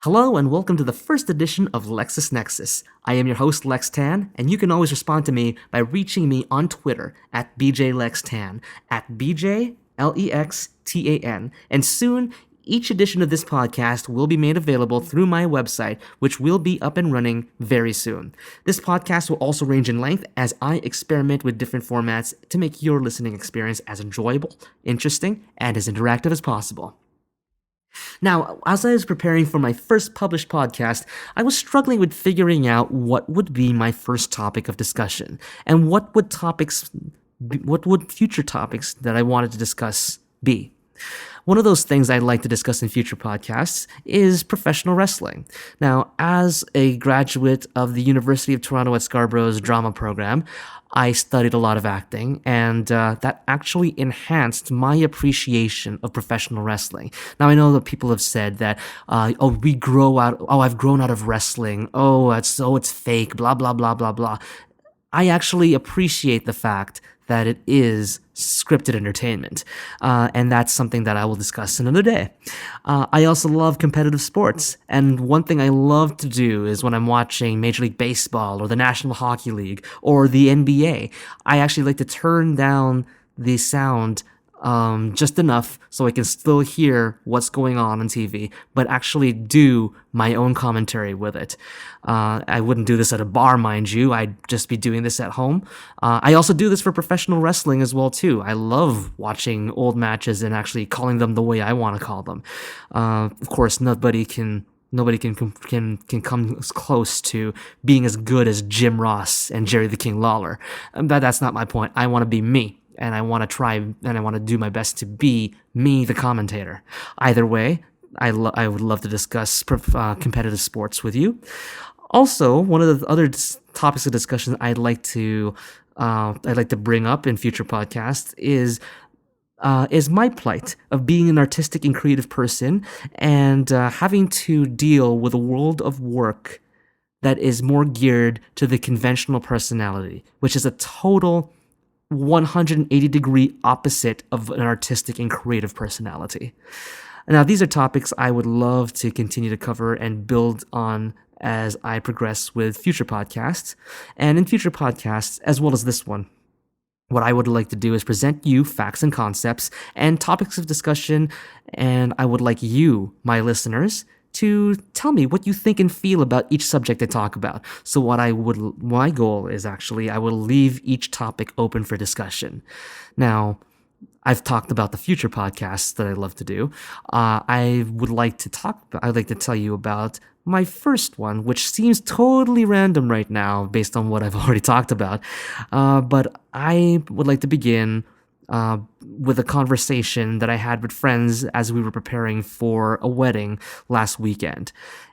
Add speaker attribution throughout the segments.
Speaker 1: Hello and welcome to the first edition of Nexus. I am your host Lex Tan, and you can always respond to me by reaching me on Twitter at BJLexTan, at BJLEXTAN, and soon each edition of this podcast will be made available through my website, which will be up and running very soon. This podcast will also range in length as I experiment with different formats to make your listening experience as enjoyable, interesting, and as interactive as possible. Now, as I was preparing for my first published podcast, I was struggling with figuring out what would be my first topic of discussion and what would future topics that I wanted to discuss be. One of those things I'd like to discuss in future podcasts is professional wrestling. Now, as a graduate of the University of Toronto at Scarborough's drama program, I studied a lot of acting, and that actually enhanced my appreciation of professional wrestling. Now, I know that people have said that, I've grown out of wrestling. It's fake, blah, blah, blah, blah, blah. I actually appreciate the fact that it is scripted entertainment, and that's something that I will discuss another day. I also love competitive sports, and one thing I love to do is when I'm watching Major League Baseball or the National Hockey League or the NBA, I actually like to turn down the sound just enough so I can still hear what's going on TV, but actually do my own commentary with it. I wouldn't do this at a bar, mind you. I'd just be doing this at home. I also do this for professional wrestling as well, too. I love watching old matches and actually calling them the way I want to call them. Of course, nobody can come as close to being as good as Jim Ross and Jerry the King Lawler. But that's not my point. I want to be me. And I want to try and I want to do my best to be me, the commentator. Either way, I would love to discuss competitive sports with you. Also, one of the other topics of discussion I'd like to bring up in future podcasts is my plight of being an artistic and creative person and having to deal with a world of work that is more geared to the conventional personality, which is a total 180-degree opposite of an artistic and creative personality. Now, these are topics I would love to continue to cover and build on as I progress with future podcasts. And in future podcasts, as well as this one, what I would like to do is present you facts and concepts and topics of discussion, and I would like you, my listeners, to tell me what you think and feel about each subject I talk about. So my goal is actually I will leave each topic open for discussion. Now, I've talked about the future podcasts that I love to do. I'd like to tell you about my first one, which seems totally random right now based on what I've already talked about. But I would like to begin with a conversation that I had with friends as we were preparing for a wedding last weekend.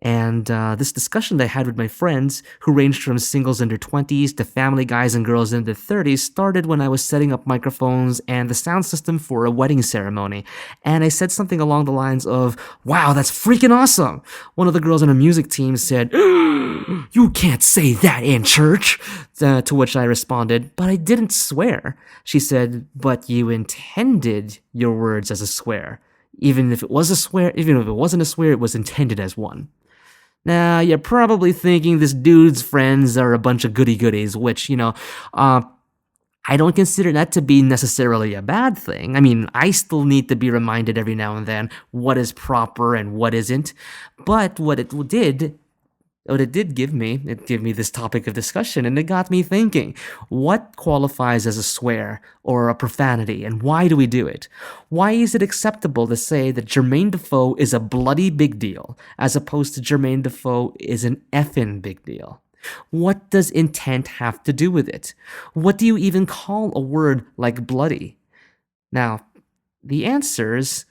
Speaker 1: And this discussion that I had with my friends, who ranged from singles in their 20s to family guys and girls in their 30s, started when I was setting up microphones and the sound system for a wedding ceremony. And I said something along the lines of, "Wow, that's freaking awesome!" One of the girls on the music team said, "You can't say that in church!" To which I responded, "But I didn't swear." She said, "But you intended your words as a swear. Even if it wasn't a swear, it was intended as one." Now, you're probably thinking this dude's friends are a bunch of goody-goodies, which, I don't consider that to be necessarily a bad thing. I mean, I still need to be reminded every now and then what is proper and what isn't. But what it did give me this topic of discussion, and it got me thinking, what qualifies as a swear or a profanity, and why do we do it? Why is it acceptable to say that Jermaine Defoe is a bloody big deal, as opposed to Jermaine Defoe is an effing big deal? What does intent have to do with it? What do you even call a word like bloody? Now, the answers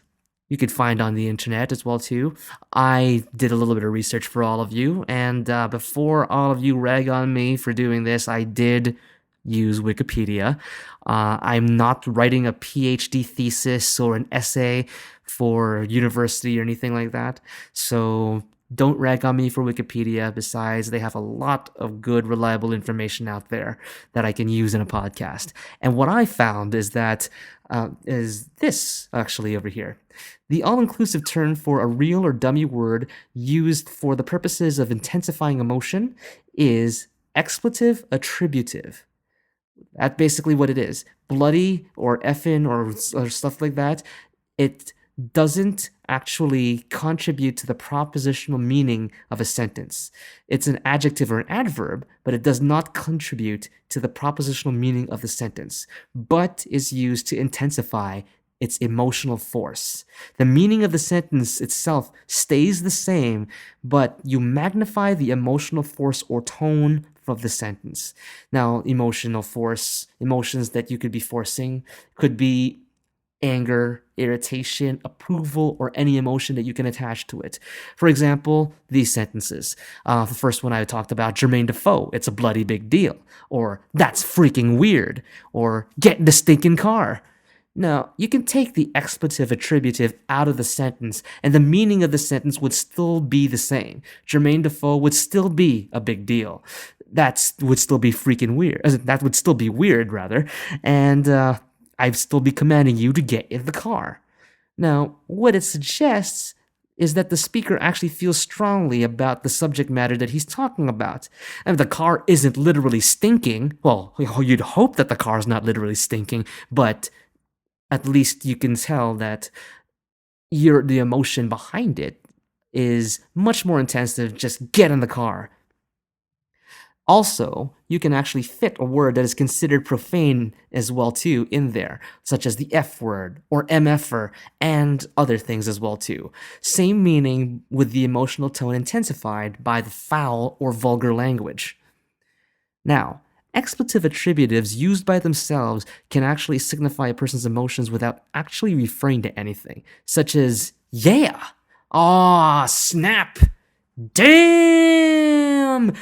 Speaker 1: you could find on the internet as well too. I did a little bit of research for all of you, and before all of you rag on me for doing this, I did use Wikipedia. I'm not writing a PhD thesis or an essay for university or anything like that, so Don't rag on me for Wikipedia. Besides, they have a lot of good, reliable information out there that I can use in a podcast. And what I found is that is this actually over here. The all-inclusive term for a real or dummy word used for the purposes of intensifying emotion is expletive attributive. That's basically what it is. Bloody or effin or stuff like that. It doesn't actually contribute to the propositional meaning of a sentence. It's an adjective or an adverb, but it does not contribute to the propositional meaning of the sentence, but is used to intensify its emotional force. The meaning of the sentence itself stays the same, but you magnify the emotional force or tone of the sentence. Now, emotional force, emotions that you could be forcing could be anger, irritation, approval, or any emotion that you can attach to it. For example, these sentences. The first one I talked about, Jermaine Defoe, it's a bloody big deal. Or, that's freaking weird. Or, get in the stinking car. Now, you can take the expletive attributive out of the sentence, and the meaning of the sentence would still be the same. Jermaine Defoe would still be a big deal. That would still be freaking weird. That would still be weird, rather. And I'd still be commanding you to get in the car. Now, what it suggests is that the speaker actually feels strongly about the subject matter that he's talking about. And the car isn't literally stinking. Well, you'd hope that the car's not literally stinking, but at least you can tell that the emotion behind it is much more intensive. Just get in the car. Also, you can actually fit a word that is considered profane as well too in there, such as the F word or MFer and other things as well too. Same meaning with the emotional tone intensified by the foul or vulgar language. Now, expletive attributives used by themselves can actually signify a person's emotions without actually referring to anything, such as yeah, aw, snap, damn,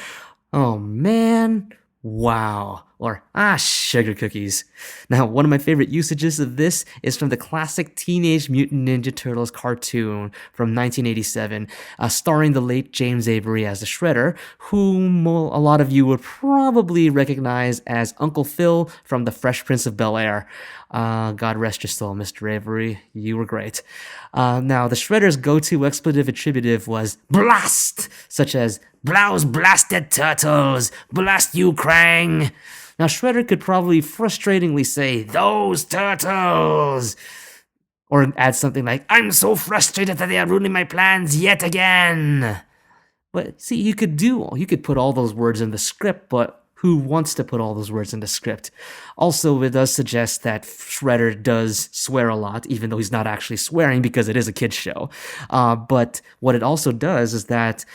Speaker 1: oh man, wow, or sugar cookies. Now, one of my favorite usages of this is from the classic Teenage Mutant Ninja Turtles cartoon from 1987, starring the late James Avery as the Shredder, whom a lot of you would probably recognize as Uncle Phil from The Fresh Prince of Bel-Air. God rest your soul, Mr. Avery. You were great. Now, the Shredder's go-to expletive attributive was blast, such as blouse blasted turtles, blast you, Krang. Now, Shredder could probably frustratingly say, those turtles! Or add something like, I'm so frustrated that they are ruining my plans yet again! But see, you could put all those words in the script, but who wants to put all those words in the script? Also, it does suggest that Shredder does swear a lot, even though he's not actually swearing because it is a kid's show. But what it also does is that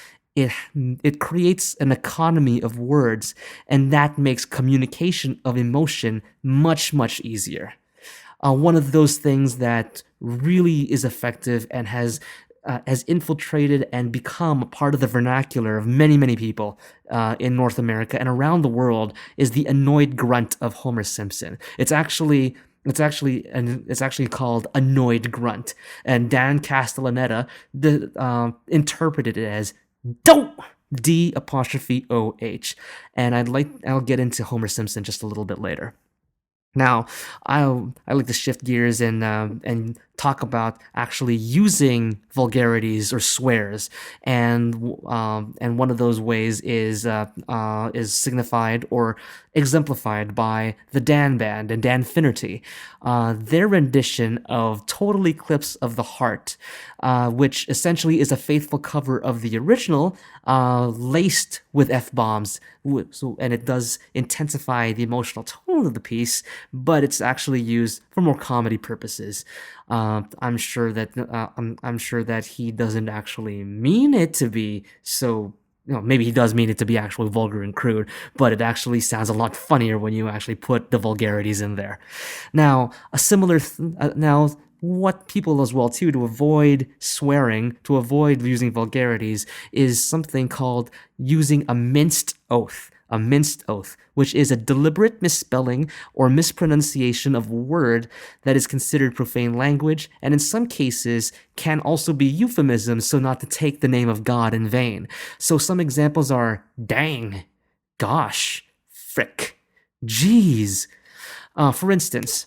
Speaker 1: it creates an economy of words, and that makes communication of emotion much, much easier. One of those things that really is effective and has infiltrated and become a part of the vernacular of many, many people in North America and around the world is the annoyed grunt of Homer Simpson. It's actually called annoyed grunt, and Dan Castellaneta interpreted it as don't D''OH, and I'll get into Homer Simpson just a little bit later. Now, I like to shift gears and talk about actually using vulgarities or swears, and one of those ways is signified or exemplified by the Dan Band and Dan Finnerty, their rendition of "Total Eclipse of the Heart," which essentially is a faithful cover of the original, laced with F-bombs. And it does intensify the emotional tone of the piece, but it's actually used for more comedy purposes. I'm sure that he doesn't actually mean it to be so. Maybe he does mean it to be actually vulgar and crude, but it actually sounds a lot funnier when you actually put the vulgarities in there. Now, what people as well too, to avoid swearing, to avoid using vulgarities, is something called using a minced oath. a minced oath, which is a deliberate misspelling or mispronunciation of a word that is considered profane language, and in some cases can also be euphemisms so not to take the name of God in vain. So some examples are dang, gosh, frick, jeez. For instance,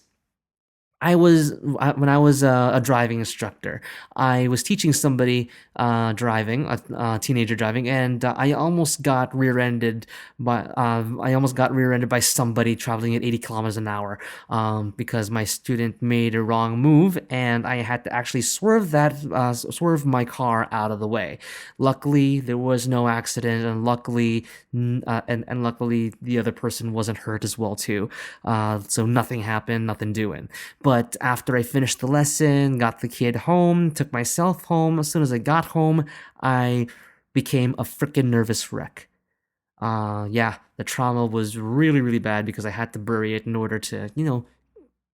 Speaker 1: when I was a driving instructor, I was teaching somebody driving, a teenager driving, and I almost got rear-ended by somebody traveling at 80 kilometers an hour, because my student made a wrong move, and I had to actually swerve my car out of the way. Luckily, there was no accident, and luckily the other person wasn't hurt as well too. So nothing happened, nothing doing. But after I finished the lesson, got the kid home, took myself home, as soon as I got home, I became a freaking nervous wreck. Yeah, the trauma was really, really bad because I had to bury it in order to,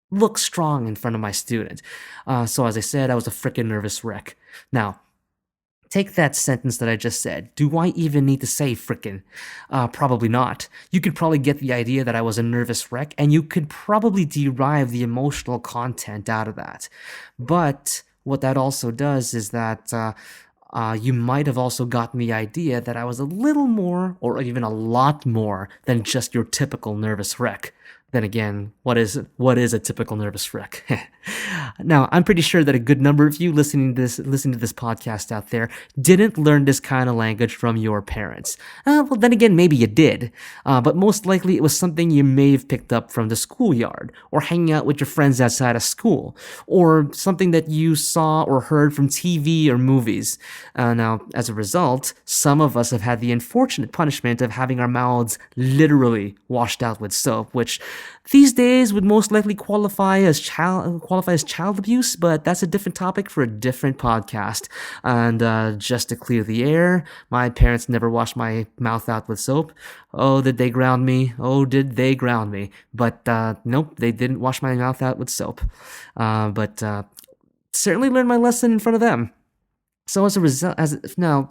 Speaker 1: look strong in front of my student. So as I said, I was a freaking nervous wreck. Now, take that sentence that I just said. Do I even need to say frickin'? Probably not. You could probably get the idea that I was a nervous wreck, and you could probably derive the emotional content out of that. But what that also does is that you might have also gotten the idea that I was a little more, or even a lot more, than just your typical nervous wreck. Then again, what is a typical nervous wreck? Now, I'm pretty sure that a good number of you listening to this podcast out there didn't learn this kind of language from your parents. Well, then again, maybe you did, but most likely it was something you may have picked up from the schoolyard, or hanging out with your friends outside of school, or something that you saw or heard from TV or movies. Now, as a result, some of us have had the unfortunate punishment of having our mouths literally washed out with soap, which these days would most likely qualify as child abuse, but that's a different topic for a different podcast. And just to clear the air, my parents never washed my mouth out with soap. Oh, did they ground me? Oh, did they ground me? But nope, they didn't wash my mouth out with soap. But certainly learned my lesson in front of them. So as a result, now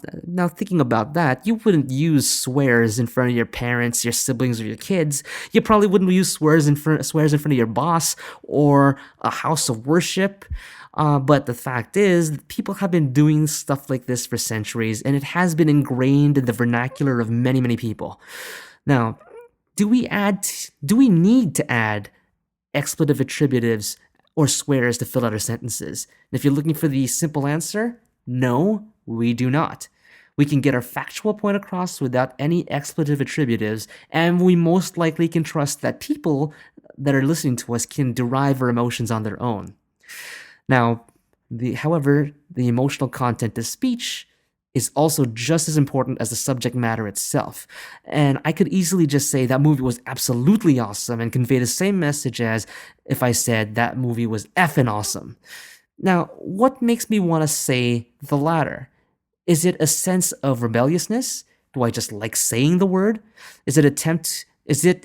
Speaker 1: thinking about that, you wouldn't use swears in front of your parents, your siblings, or your kids. You probably wouldn't use swears in front of your boss or a house of worship. But the fact is, people have been doing stuff like this for centuries, and it has been ingrained in the vernacular of many, many people. Now, do we need to add expletive attributives or swears to fill out our sentences? And if you're looking for the simple answer, no, we do not. We can get our factual point across without any expletive attributives, and we most likely can trust that people that are listening to us can derive our emotions on their own. Now, however, the emotional content of speech is also just as important as the subject matter itself. And I could easily just say that movie was absolutely awesome and convey the same message as if I said that movie was effing awesome. Now, what makes me want to say the latter? Is it a sense of rebelliousness? Do I just like saying the word? Is it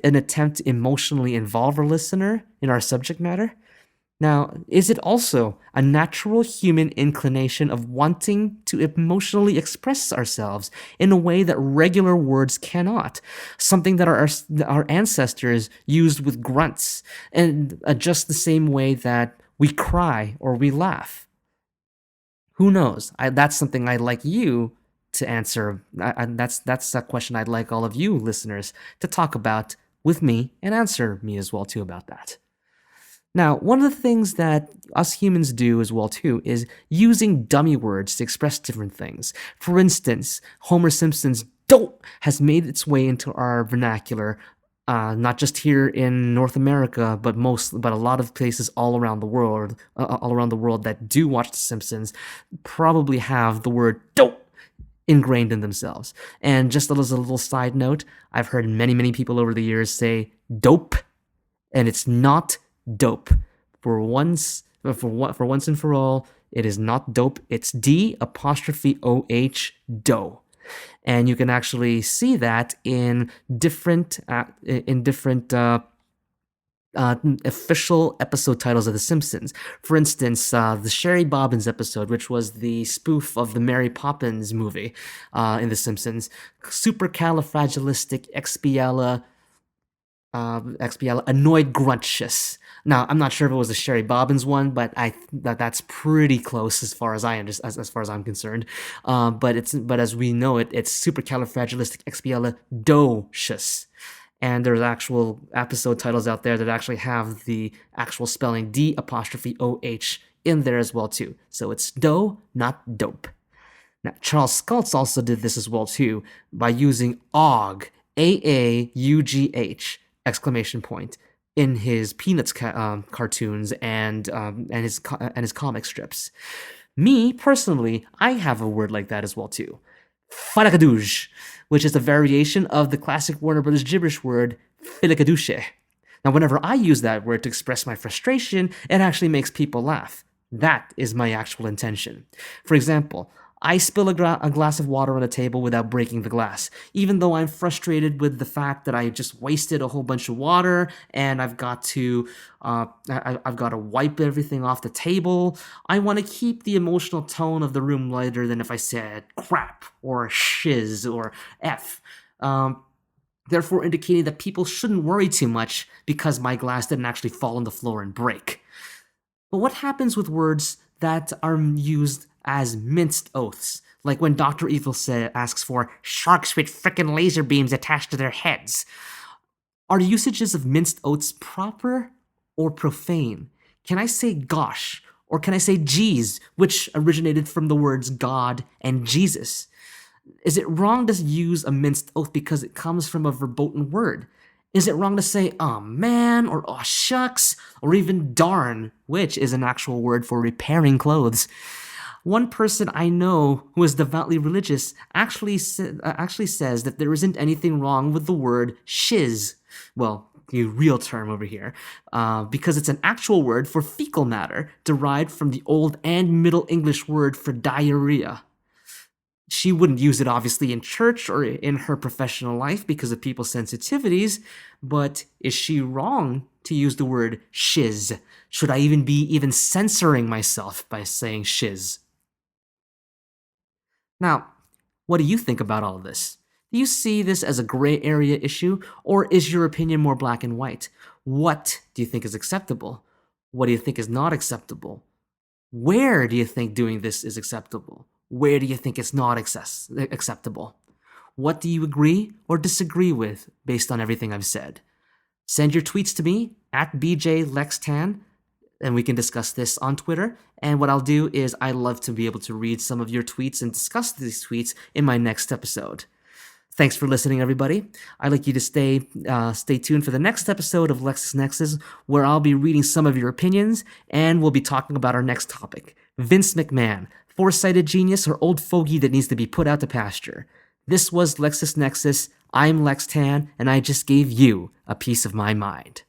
Speaker 1: an attempt to emotionally involve our listener in our subject matter? Now, is it also a natural human inclination of wanting to emotionally express ourselves in a way that regular words cannot? Something that our ancestors used with grunts, and just the same way that we cry or we laugh. Who knows? That's something I'd like you to answer. That's a question I'd like all of you listeners to talk about with me and answer me as well too about that. Now, one of the things that us humans do as well too is using dummy words to express different things. For instance, Homer Simpson's dope has made its way into our vernacular, not just here in North America, but a lot of places all around the world that do watch The Simpsons probably have the word dope ingrained in themselves. And just as a little side note, I've heard many, many people over the years say dope, and it's not dope. For once and for all, it is not dope. It's D''OH, dough. And you can actually see that in different official episode titles of The Simpsons. For instance, the Sherry Bobbins episode, which was the spoof of the Mary Poppins movie in The Simpsons, Supercalifragilisticexpialidocious. Now, I'm not sure if it was the Sherry Bobbins one, but that's pretty close as far as as far as I'm concerned. But as we know it, it's supercalifragilisticexpialidocious. And there's actual episode titles out there that actually have the actual spelling D''OH in there as well too. So it's dough, not dope. Now, Charles Schultz also did this as well too by using AUGH, AAUGH, exclamation point, in his Peanuts cartoons and his comic strips. Me, personally, I have a word like that as well too. Falakadouche, which is a variation of the classic Warner Brothers gibberish word filicadouche. Now, whenever I use that word to express my frustration, it actually makes people laugh. That is my actual intention. For example, I spill a glass of water on a table without breaking the glass, even though I'm frustrated with the fact that I just wasted a whole bunch of water and I've got to wipe everything off the table. I want to keep the emotional tone of the room lighter than if I said crap or shiz or f. Therefore indicating that people shouldn't worry too much because my glass didn't actually fall on the floor and break. But what happens with words that are used as minced oaths, like when Dr. Evil asks for sharks with frickin' laser beams attached to their heads? Are usages of minced oaths proper or profane? Can I say gosh, or can I say geez, which originated from the words God and Jesus? Is it wrong to use a minced oath because it comes from a verboten word? Is it wrong to say, oh man, or oh shucks, or even darn, which is an actual word for repairing clothes? One person I know who is devoutly religious actually says that there isn't anything wrong with the word shiz. Well, the real term over here, because it's an actual word for fecal matter derived from the Old and Middle English word for diarrhea. She wouldn't use it obviously in church or in her professional life because of people's sensitivities, but is she wrong to use the word shiz? Should I even be censoring myself by saying shiz? Now, what do you think about all of this? Do you see this as a gray area issue, or is your opinion more black and white? What do you think is acceptable? What do you think is not acceptable? Where do you think doing this is acceptable? Where do you think it's not acceptable? What do you agree or disagree with based on everything I've said? Send your tweets to me at BJLexTan, and we can discuss this on Twitter. And what I'll do is I love to be able to read some of your tweets and discuss these tweets in my next episode. Thanks for listening, everybody. I'd like you to stay tuned for the next episode of Lexus Nexus, where I'll be reading some of your opinions, and we'll be talking about our next topic, Vince McMahon, foresighted genius or old fogey that needs to be put out to pasture. This was Lexus Nexus. I'm Lex Tan, and I just gave you a piece of my mind.